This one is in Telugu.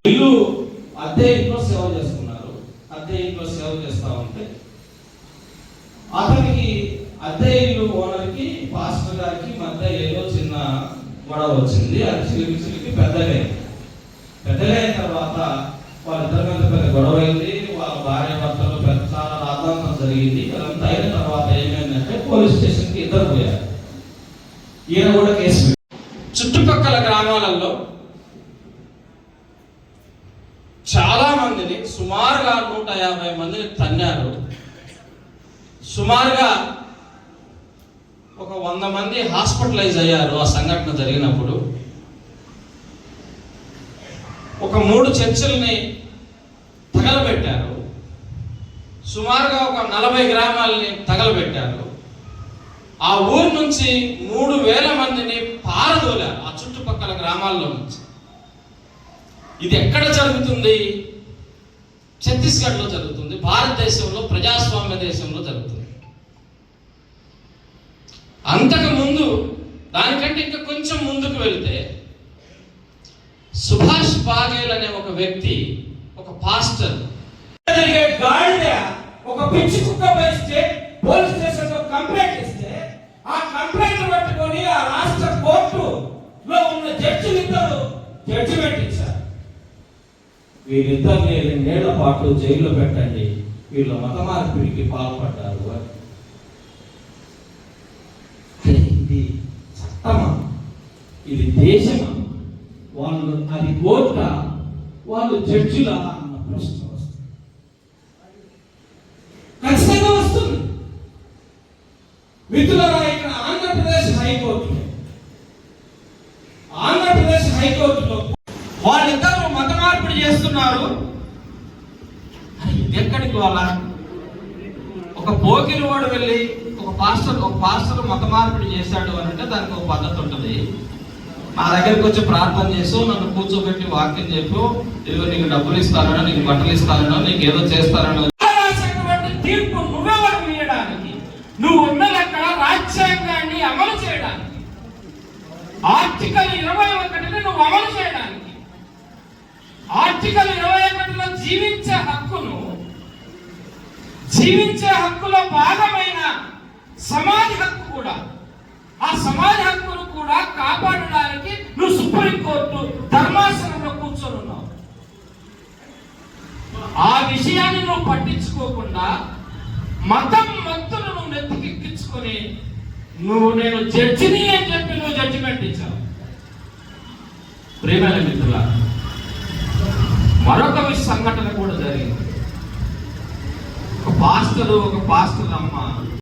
ఇల్లు అద్దె ఇంట్లో సేవ చేస్తున్నారు. అద్దె ఇంట్లో సేవ చేస్తా ఉంటే అతనికి అద్దె ఇల్లు ఓనర్కి పాస్టర్ గారికి మధ్య ఏదో చిన్న గొడవ వచ్చింది. అది చిలికి పెద్దగైన తర్వాత వాళ్ళిద్దరి మీద పెద్ద గొడవ అయింది. వాళ్ళ భార్య భర్తలు పెద్ద చాలా రాద్ధాంతం జరిగింది. అదంతా అయిన తర్వాత ఏమైందంటే పోలీస్ స్టేషన్కి ఇద్దరు పోయారు. ఈయన కూడా కేసు. చుట్టుపక్కల గ్రామాలలో చాలా మందిని సుమారుగా 150 మందిని తన్నారు. సుమారుగా ఒక 100 మంది హాస్పిటలైజ్ అయ్యారు ఆ సంఘటన జరిగినప్పుడు. ఒక 3 చర్చిల్ని తగలబెట్టారు. సుమారుగా ఒక 40 గ్రామాలని తగలబెట్టారు. ఆ ఊరు నుంచి 3000 మందిని పారదోలారు ఆ చుట్టుపక్కల గ్రామాల్లో నుంచి. ఇది ఎక్కడ జరుగుతుంది? ఛత్తీస్గఢ్లో జరుగుతుంది. భారతదేశంలో ప్రజాస్వామ్య దేశంలో జరుగుతుంది. అంతకు ముందు దానికంటే ఇంకా కొంచెం ముందుకు వెళ్తే సుభాష్ బాఘేల్ అనే ఒక వ్యక్తి, ఒక పాస్టర్, ఒక పిచ్చి కుక్క వేస్తే పోలీస్ స్టేషన్ లో కంప్లైంట్ ఇస్తే ఆ కంప్లైంట్ పట్టుకొని ఆ రాష్ట్ర కోర్టులో ఉన్న జడ్జిలిద్దరు జడ్జిమెంట్ ఇచ్చారు. వీళ్ళిద్దరిని 2 ఏళ్ల పాటు జైల్లో పెట్టండి, వీళ్ళ మత మార్పిడికి పాల్పడ్డారు. ఇది చట్టమా? ఇది దేశమా? వాళ్ళు అది కోర్ట, వాళ్ళు జడ్జిలా అన్న ప్రశ్న వస్తుంది. ఖచ్చితంగా వస్తుంది. మిత్రులారా, ఇక్కడ ఆంధ్రప్రదేశ్ హైకోర్టులో వాళ్ళిద్దరూ మత మార్పిడి చేస్తున్నారు. ఇది ఎక్కడికి వాళ్ళ? ఒక పోకిరి వాడు వెళ్ళి ఒక పాస్టర్ మత మార్పిడి చేశాడు అని అంటే దానికి ఒక పద్ధతి ఉంటుంది. నా దగ్గరికి వచ్చి ప్రార్థన చేసు, నన్ను కూర్చోబెట్టి వాక్యం చెప్పు, ఇదిగో నీకు డబ్బులు ఇస్తానో, నీకు బట్టలు ఇస్తానో, నీకు ఏదో చేస్తానో తీర్పు నువ్వెవరు వేయడానికి? నువ్వు ఉన్నది అక్కడ రాజ్యాంగాన్ని అమలు చేయడానికి, ఆర్టికల్ 21ని నువ్వు అమలు చేయడానికి, ఆర్టికల్ 21లో జీవించే హక్కులో భాగమైన సమాజ హక్కు కూడా, ఆ సమాజ హక్కును కూడా కాపాడడానికి నువ్వు సుప్రీంకోర్టు ధర్మాసనంలో కూర్చొని ఉన్నావు. ఆ విషయాన్ని నువ్వు పట్టించుకోకుండా మత్తును నువ్వు నెత్తికెక్కించుకొని నేను జడ్జిని అని చెప్పి నువ్వు జడ్జిమెంట్ ఇచ్చావు. ప్రియమైన మిత్రుల, మరొక సంఘటన కూడా జరిగింది. ఒక పాస్టర్ అమ్మ